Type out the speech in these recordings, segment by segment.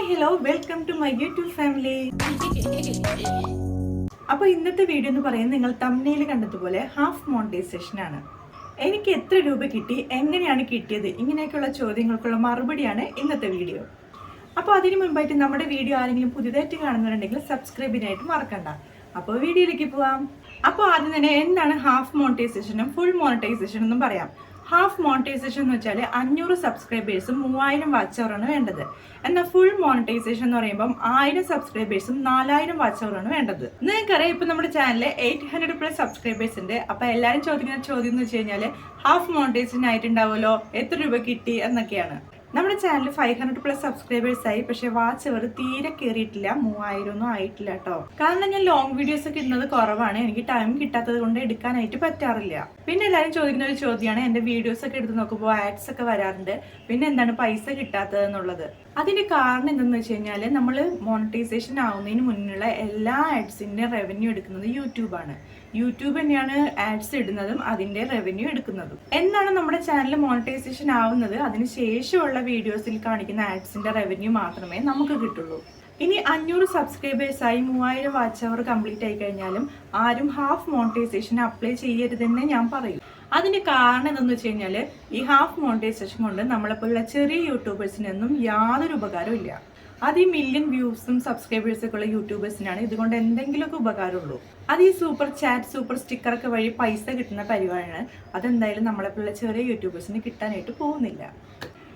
Hi hello welcome to my YouTube family. അപ്പോൾ ഇന്നത്തെ video എന്ന് പറയുന്നത് നിങ്ങൾ തംബ്നെയിൽ കണ്ടതുപോലെ ഹാഫ് മോണിറ്റൈസേഷൻ ആണ്. എനിക്ക് എത്ര രൂപ കിട്ടി, എങ്ങനെയാണ് കിട്ടിയത്, ഇങ്ങനെയൊക്കെയുള്ള ചോദ്യങ്ങൾക്കുള്ള മറുപടിയാണ് ഇന്നത്തെ വീഡിയോ. അപ്പോൾ അതിന് മുൻപായിട്ട് നമ്മുടെ വീഡിയോ ആരെങ്കിലും പുതിയതായിട്ട് കാണുന്നുണ്ടെങ്കിൽ സബ്സ്ക്രൈബ് ചെയ്യാനായിട്ട് മറക്കണ്ട. അപ്പോൾ വീഡിയോയിലേക്ക് പോവാം. അപ്പോൾ ആദ്യം തന്നെ എന്താണ് ഹാഫ് മോണിറ്റൈസേഷനും ഫുൾ മോണിറ്റൈസേഷനും എന്നും പറയാം. ഹാഫ് മോണിറ്റൈസേഷൻ എന്ന് വെച്ചാൽ 500 സബ്സ്ക്രൈബേഴ്സും 3000 വാച്ച് അവറാണ് വേണ്ടത്. എന്നാൽ ഫുൾ മോണിറ്റൈസേഷൻ എന്ന് പറയുമ്പോൾ 1000 സബ്സ്ക്രൈബേഴ്സും 4000 വാച്ച് അവറാണ് വേണ്ടത്. നിങ്ങൾക്കറിയാം ഇപ്പം നമ്മുടെ ചാനലിൽ 800+ സബ്സ്ക്രൈബേഴ്സ് ഉണ്ട്. അപ്പോൾ എല്ലാവരും ചോദിക്കുന്ന ചോദ്യം എന്ന് വെച്ച് കഴിഞ്ഞാൽ ഹാഫ് മോണിറ്റൈസേഷൻ ആയിട്ടുണ്ടാവുമല്ലോ, എത്ര രൂപ കിട്ടി എന്നൊക്കെയാണ്. നമ്മുടെ ചാനൽ 500+ സബ്സ്ക്രൈബേഴ്സ് ആയി, പക്ഷെ വാച്ച് അവർ തീരെ കയറിയിട്ടില്ല, 3000 ഒന്നും ആയിട്ടില്ല കേട്ടോ. കാരണം ഞാൻ ലോങ് വീഡിയോസ് ഒക്കെ ഇടുന്നത് കുറവാണ്, എനിക്ക് ടൈം കിട്ടാത്തത് കൊണ്ട് എടുക്കാനായിട്ട് പറ്റാറില്ല. പിന്നെ എല്ലാവരും ചോദിക്കുന്ന ഒരു ചോദ്യമാണ്, എൻ്റെ വീഡിയോസ് ഒക്കെ എടുത്ത് നോക്കുമ്പോൾ ആഡ്സ് ഒക്കെ വരാറുണ്ട്, പിന്നെ എന്താണ് പൈസ കിട്ടാത്തത് എന്നുള്ളത്. അതിന്റെ കാരണം എന്തെന്ന് വെച്ച് കഴിഞ്ഞാൽ നമ്മൾ മോണിറ്റൈസേഷൻ ആവുന്നതിന് മുന്നുള്ള എല്ലാ ആഡ്സിന്റെ റവന്യൂ എടുക്കുന്നത് യൂട്യൂബാണ്. യൂട്യൂബ് തന്നെയാണ് ആഡ്സ് ഇടുന്നതും അതിന്റെ റവന്യൂ എടുക്കുന്നതും. എന്നാണ് നമ്മുടെ ചാനൽ മോണിറ്റൈസേഷൻ ആവുന്നത്, അതിന് ശേഷമുള്ള വീഡിയോസിൽ കാണിക്കുന്ന ആഡ്സിന്റെ റവന്യൂ മാത്രമേ നമുക്ക് കിട്ടുള്ളൂ. ഇനി 500 സബ്സ്ക്രൈബേഴ്സായി 3000 വാച്ച് അവർ കംപ്ലീറ്റ് ആയി കഴിഞ്ഞാലും ആരും ഹാഫ് മോണിറ്റൈസേഷൻ അപ്ലൈ ചെയ്യരുതെന്ന് ഞാൻ പറയും. അതിന് കാരണം എന്താണെന്ന് വെച്ച് കഴിഞ്ഞാൽ ഈ ഹാഫ് മോണിറ്റൈസേഷൻ കൊണ്ട് നമ്മളെപ്പോലുള്ള ചെറിയ യൂട്യൂബേഴ്സിനൊന്നും യാതൊരു ഉപകാരവും ഇല്ല. അത് ഈ മില്യൺ വ്യൂസും സബ്സ്ക്രൈബേഴ്സൊക്കെ ഉള്ള യൂട്യൂബേഴ്സിനാണ് ഇതുകൊണ്ട് എന്തെങ്കിലുമൊക്കെ ഉപകാരമുള്ളൂ. അത് ഈ സൂപ്പർ ചാറ്റ് സൂപ്പർ സ്റ്റിക്കറൊക്കെ വഴി പൈസ കിട്ടുന്ന പരിപാടിയാണ്. അതെന്തായാലും നമ്മളെപ്പോലുള്ള ചെറിയ യൂട്യൂബേഴ്സിന് കിട്ടാനായിട്ട് പോകുന്നില്ല.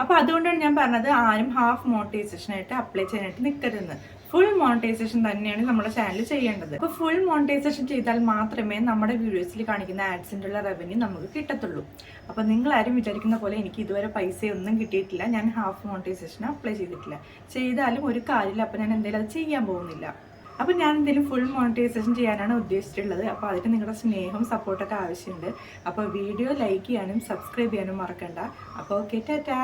അപ്പോൾ അതുകൊണ്ടാണ് ഞാൻ പറഞ്ഞത് ആരും ഹാഫ് മോണിറ്റൈസേഷനായിട്ട് അപ്ലൈ ചെയ്യാനായിട്ട് നിൽക്കരുതെന്ന്. ഫുൾ മോണിറ്റൈസേഷൻ തന്നെയാണ് നമ്മുടെ ചാനൽ ചെയ്യേണ്ടത്. അപ്പോൾ ഫുൾ മോണിറ്റൈസേഷൻ ചെയ്താൽ മാത്രമേ നമ്മുടെ വീഡിയോസിൽ കാണിക്കുന്ന ആഡ്സിൻ്റെ ഉള്ള റവന്യൂ നമുക്ക് കിട്ടത്തുള്ളൂ. അപ്പോൾ നിങ്ങളാരും വിചാരിക്കുന്ന പോലെ എനിക്ക് ഇതുവരെ പൈസയൊന്നും കിട്ടിയിട്ടില്ല, ഞാൻ ഹാഫ് മോണിറ്റൈസേഷൻ അപ്ലൈ ചെയ്തിട്ടില്ല. ചെയ്താലും ഒരു കാര്യമില്ല, അപ്പോൾ ഞാൻ എന്തെങ്കിലും അത് ചെയ്യാൻ പോകുന്നില്ല. അപ്പോൾ ഞാൻ എന്തെങ്കിലും ഫുൾ മോണിറ്റൈസേഷൻ ചെയ്യാനാണ് ഉദ്ദേശിച്ചിട്ടുള്ളത്. അപ്പോൾ അതിന് നിങ്ങളുടെ സ്നേഹം സപ്പോർട്ടൊക്കെ ആവശ്യമുണ്ട്. അപ്പോൾ വീഡിയോ ലൈക്ക് ചെയ്യാനും സബ്സ്ക്രൈബ് ചെയ്യാനും മറക്കണ്ട. അപ്പോൾ ഓക്കെ, ടാറ്റാ.